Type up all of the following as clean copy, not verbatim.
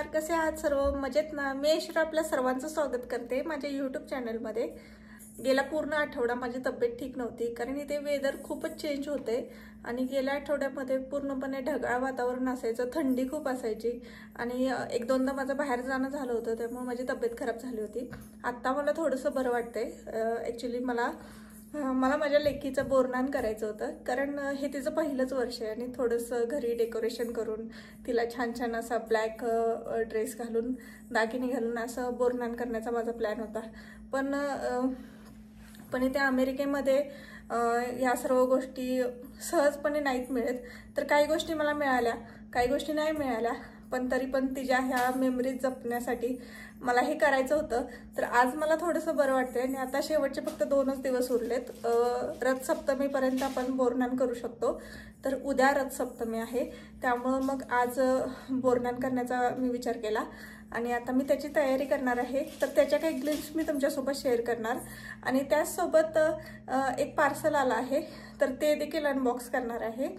नमस्कार, कसे आहात सर्व? मजेत ना? मी ऐश्वर्या आपल्या सर्वांचं स्वागत करते माझ्या यूट्यूब चॅनलमध्ये। गेला पूर्ण आठवडा माझी तब्येत ठीक नव्हती, कारण इथे वेदर खूपच चेंज होते आणि गेल्या आठवड्यामध्ये पूर्णपणे ढगाळ वातावरण असायचं, थंडी खूप असायची आणि एक दोनदा माझं बाहेर जाणं झालं होतं, त्यामुळे माझी तब्येत खराब झाली होती। आता मला थोडंसं बरं वाटतंय। ॲक्च्युली मला माझ्या लेकीचं बोरनान करायचं होतं, कारण हे तिचं पहिलंच वर्ष आहे आणि थोडंसं घरी डेकोरेशन करून तिला छान छान असा ब्लॅक ड्रेस घालून दागिने घालून असं बोरनान करण्याचा माझा प्लॅन होता। पण इथे अमेरिकेमध्ये या सर्व गोष्टी सहजपणे नाहीत मिळत। तर काही गोष्टी मला मिळाल्या, काही गोष्टी नाही मिळाल्या, पण तरी पण तिच्या ह्या मेमरीज जपण्यासाठी मला हे करायचं होतं। तर आज मला थोडंसं बरं वाटतंय आणि आता शेवटचे फक्त 2च दिवस उरलेत। रथ सप्तमीपर्यंत आपण बोरनान करू शकतो। तर उद्या रथ सप्तमी आहे, त्यामुळे मग आज बोरनान करण्याचा मी विचार केला आणि आता मी त्याची तयारी करणार आहे। तर त्याच्या काही ग्लिम्स मी तुमच्यासोबत शेअर करणार आणि त्याचसोबत एक पार्सल आला आहे, तर ते देखील अनबॉक्स करणार आहे।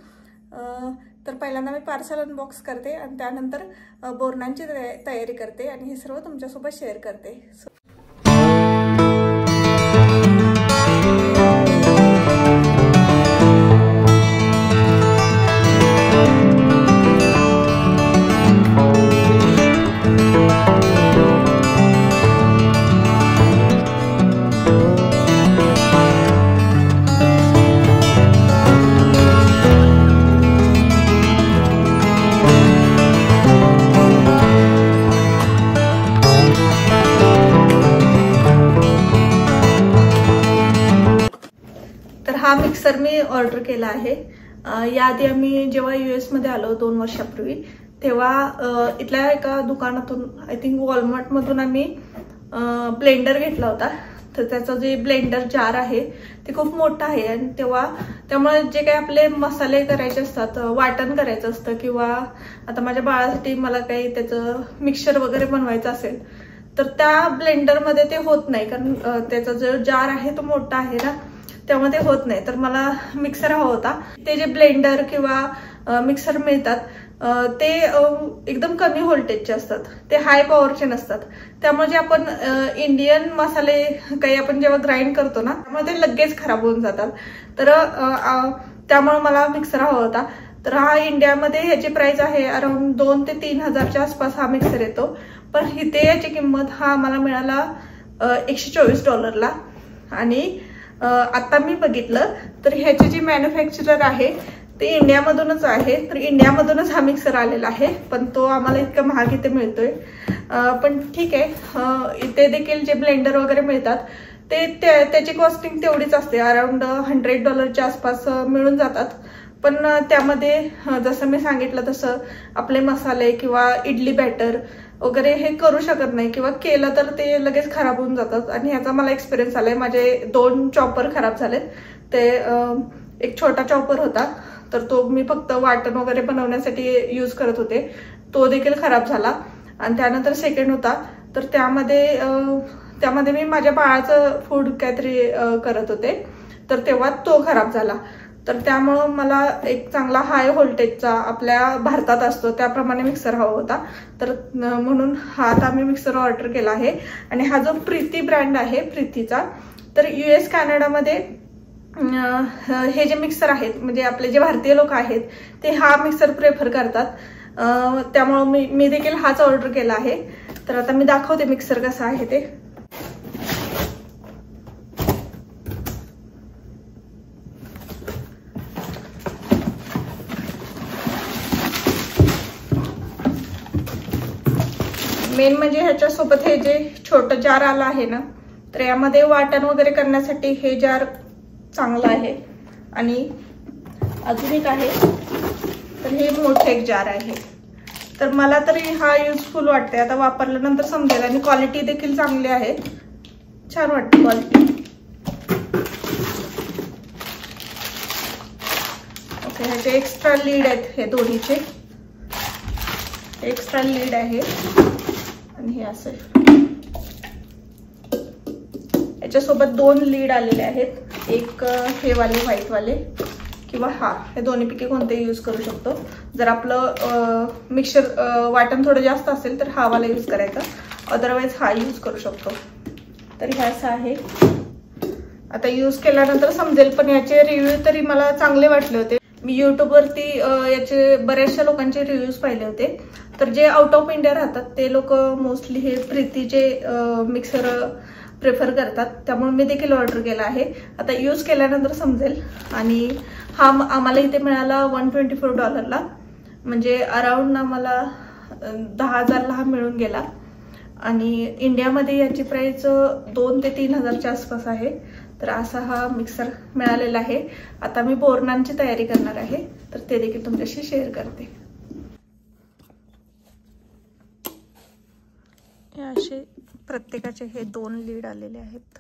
तर पहिल्यांदा मी पार्सल अनबॉक्स करते आणि त्यानंतर बोरनांची तयारी करते आणि हे सर्व तुमच्यासोबत शेअर करते। हा मिक्सर मी ऑर्डर केला आहे। याआधी आम्ही जेव्हा US मध्ये आलो 2 वर्षापूर्वी, तेव्हा इथल्या एका दुकानातून, आय थिंक वॉलमार्ट मधून आम्ही ब्लेंडर घेतला होता। तर त्याचं जे ब्लेंडर जार आहे ते खूप मोठं आहे आणि त्यामुळे जे काही आपले मसाले करायचे असतात, वाटण करायचं असतं किंवा आता माझ्या बाळासाठी मला काही त्याचं मिक्सचर वगैरे बनवायचं असेल, तर त्या ब्लेंडरमध्ये ते होत नाही, कारण त्याचा जो जार आहे तो मोठा आहे ना, त्यामुळे ते होत नाही। तर मला मिक्सर हवा होता। ते जे ब्लेंडर किंवा मिक्सर मिळतात ते एकदम कमी व्होल्टेजचे असतात, ते हाय पॉवरचे नसतात। त्यामुळे जे आपण इंडियन मसाले काही आपण जेव्हा ग्राइंड करतो ना, त्यामुळे ते लगेच खराब होऊन जातात। तर त्यामुळे मला मिक्सर हवा होता। तर हा इंडियामध्ये याची प्राइस आहे अराउंड 2 ते 3 हजारच्या आसपास हा मिक्सर येतो, पण इथे याची किंमत हा मला मिळाला $124 आणि आता मी बघितलं तर ह्याची जी मॅन्युफॅक्चरर आहे ते इंडियामधूनच आहे। तर इंडियामधूनच हा मिक्सर आलेला आहे, पण तो आम्हाला इतका महाग इथे मिळतोय। पण ठीक आहे, इथे देखील जे ब्लेंडर वगैरे मिळतात त्याची कॉस्टिंग तेवढीच असते, अराउंड $100च्या आसपास मिळून जातात। पण त्यामध्ये जसं मी सांगितलं तसं आपले मसाले किंवा इडली बॅटर वगैरे हे करू शकत नाही, किंवा केलं तर ते लगेच खराब होऊन जातात आणि ह्याचा मला एक्सपिरियन्स आलाय। माझे 2 चॉपर खराब झालेत। ते एक छोटा चॉपर होता, तर तो मी फक्त वाटण वगैरे बनवण्यासाठी यूज करत होते, तो देखील खराब झाला। आणि त्यानंतर सेकंड होता, तर त्यामध्ये मी माझ्या बाळाचं फूड काहीतरी करत होते, तर तेव्हा तो खराब झाला। तर त्यामुळं मला एक चांगला हाय व्होल्टेजचा आपल्या भारतात असतो त्याप्रमाणे मिक्सर हवा होता। तर म्हणून हा आता मी मिक्सर ऑर्डर केला आहे आणि हा जो प्रीती ब्रँड आहे, प्रीतीचा, तर US कॅनडामध्ये हे जे मिक्सर आहेत, म्हणजे आपले जे भारतीय लोक आहेत ते हा मिक्सर प्रेफर करतात। त्यामुळे मी देखील हाच ऑर्डर केला आहे। तर आता मी दाखवते मिक्सर कसा आहे ते। मेन म्हणजे ह्याच्यासोबत हे जे छोटं जार आलं आहे ना, तर यामध्ये वाटण वगैरे करण्यासाठी हे जार चांगलं आहे। आणि अजून एक आहे, तर हे मोठे एक जार आहे। तर मला तरी हा युजफुल वाटते, आता वापरल्यानंतर समजेल। आणि क्वालिटी देखील चांगली आहे, छान वाटते क्वालिटी। ओके, ह्याचे एक्स्ट्रा लीड आहेत, हे दोन्हीचे एक्स्ट्रा लीड आहे आणि हे असं याच्यासोबत 2 लीड आलेले आहेत, एक हे वाले व्हाईट वाले किंवा हा, हे दोन्हीपैकी कोणतेही यूज करू शकतो. जर आपलं मिक्सर वाटण थोडं जास्त असेल तर हा वाला यूज करायचा, अदरवाईज हा यूज करू शकतो. तर हे असं आहे. आता यूज केल्यानंतर समजेल, पण याचे रिव्ह्यू तरी मला चांगले वाटले होते. मी यूट्यूबवरती याचे बऱ्याचशा लोकांचे रिव्ह्यूज पाहिले होते. तर जे आउट ऑफ इंडिया राहतात ते लोक मोस्टली हे प्रीतीचे मिक्सर प्रेफर करतात, त्यामुळे मी देखील ऑर्डर केला आहे. आता यूज केल्यानंतर समजेल. आणि हा आम्हाला इथे मिळाला $124, म्हणजे अराउंड आम्हाला 10,000ला हा मिळून गेला. आणि इंडियामध्ये याची प्राइस 2,000 ते 3,000च्या आसपास आहे. तर असा हा मिक्सर मिळालेला आहे. आता मी बोरनांची तयारी करणार आहे, तर ते देखील तुमच्याशी शेअर करते. हे असे प्रत्येकाचे हे 2 लीड आलेले आहेत.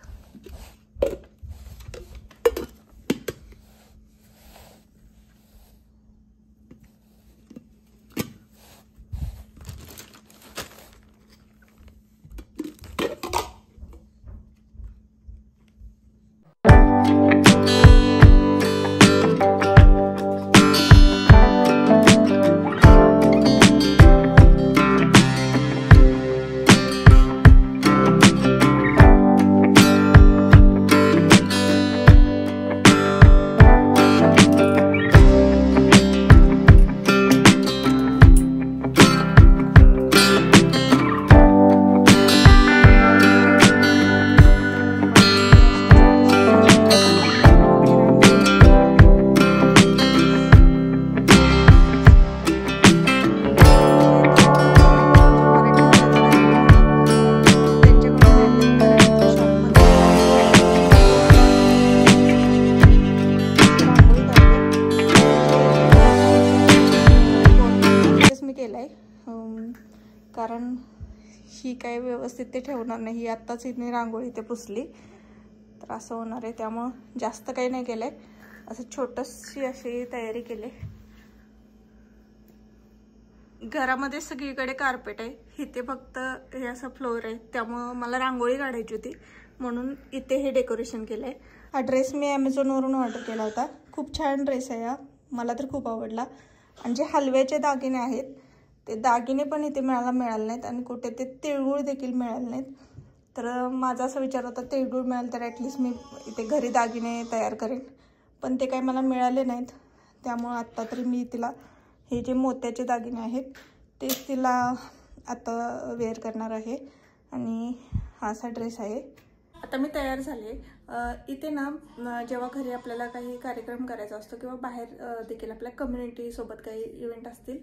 कारण ही काय व्यवस्थित ते ठेवणार नाही. आत्ताच हिने रांगोळी ते पुसली, तर असं होणार आहे. त्यामुळं जास्त काही नाही केलंय, असं छोटशी अशी तयारी केली. घरामध्ये सगळीकडे कार्पेट आहे, इथे फक्त हे असं फ्लोअर आहे, त्यामुळं मला रांगोळी काढायची होती म्हणून इथे हे डेकोरेशन केलंय. हा ड्रेस मी ॲमेझॉनवरून ऑर्डर केला होता. खूप छान ड्रेस आहे हा, मला तर खूप आवडला. आणि जे हलव्याचे दागिने आहेत ते दागिने पण इथे मिळाले नाहीत, आणि कुठे ते तिळगुळ देखील मिळाले नाहीत. तर माझा असा विचार होता तिळगुळ मिळालं तर ॲटलिस्ट मी इथे घरी दागिने तयार करेन, पण ते काही मला मिळाले नाहीत. त्यामुळे आत्ता तरी मी तिला हे जे मोत्याचे दागिने आहेत तेच तिला आता वेअर करणार आहे. आणि हा असा ड्रेस आहे. आता मी तयार झाले. इथे ना जेव्हा घरी आपल्याला काही कार्यक्रम करायचा असतो किंवा बाहेर देखील आपल्या कम्युनिटीसोबत काही इव्हेंट असतील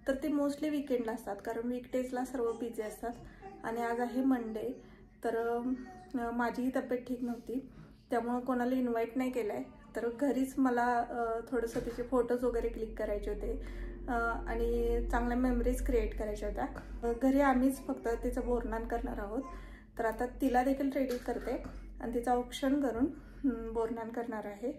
तर ते मोस्टली वीकेंडला असतात, कारण वीकडेजला सर्व बिझी असतात. आणि आज आहे मंडे, तर माझीही तब्येत ठीक नव्हती, त्यामुळं कोणाला इन्व्हाइट नाही केलं आहे. तर घरीच मला थोडंसं तिचे फोटोज वगैरे क्लिक करायचे होते आणि चांगल्या मेमरीज क्रिएट करायच्या होत्या. घरी आम्हीच फक्त तिचं बोरनान करणार आहोत. तर आता तिला देखील रेडी करते आणि तिचं औक्षण करून बोरनान करणार आहे.